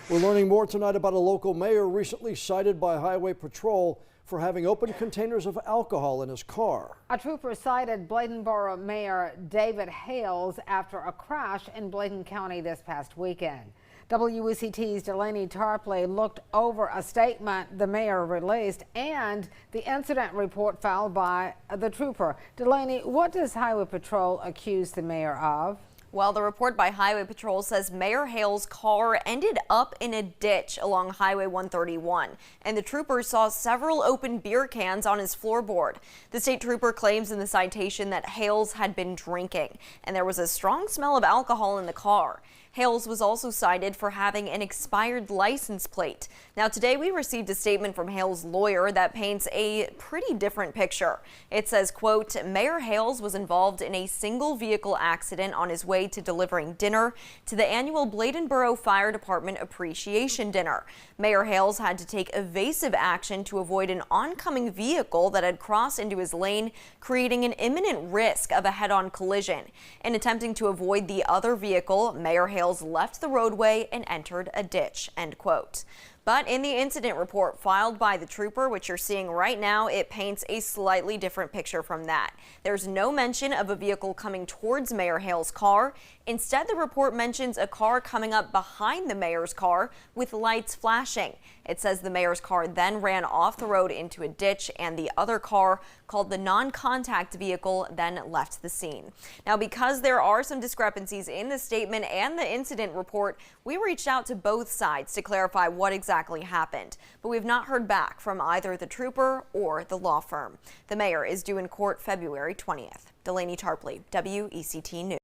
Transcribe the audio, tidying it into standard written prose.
We're learning more tonight about a local mayor recently cited by Highway Patrol for having open containers of alcohol in his car. A trooper cited Bladenboro Mayor David Hales after a crash in Bladen County this past weekend. WECT's Delaney Tarpley looked over a statement the mayor released and the incident report filed by the trooper. Delaney, what does Highway Patrol accuse the mayor of? Well, the report by Highway Patrol says Mayor Hale's car ended up in a ditch along Highway 131, and the trooper saw several open beer cans on his floorboard. The state trooper claims in the citation that Hales had been drinking, and there was a strong smell of alcohol in the car. Hales was also cited for having an expired license plate. Now, today we received a statement from Hales' lawyer that paints a pretty different picture. It says, quote, Mayor Hales was involved in a single vehicle accident on his way to delivering dinner to the annual Bladenboro Fire Department Appreciation Dinner. Mayor Hales had to take evasive action to avoid an oncoming vehicle that had crossed into his lane, creating an imminent risk of a head-on collision. In attempting to avoid the other vehicle, Mayor Hales left the roadway and entered a ditch, end quote. But in the incident report filed by the trooper, which you're seeing right now, it paints a slightly different picture from that. There's no mention of a vehicle coming towards Mayor Hale's car. Instead, the report mentions a car coming up behind the mayor's car with lights flashing. It says the mayor's car then ran off the road into a ditch, and the other car, called the non-contact vehicle, then left the scene. Now, because there are some discrepancies in the statement and the incident report, we reached out to both sides to clarify what exactly happened, but we've not heard back from either the trooper or the law firm. The mayor is due in court February 20th. Delaney Tarpley, WECT News.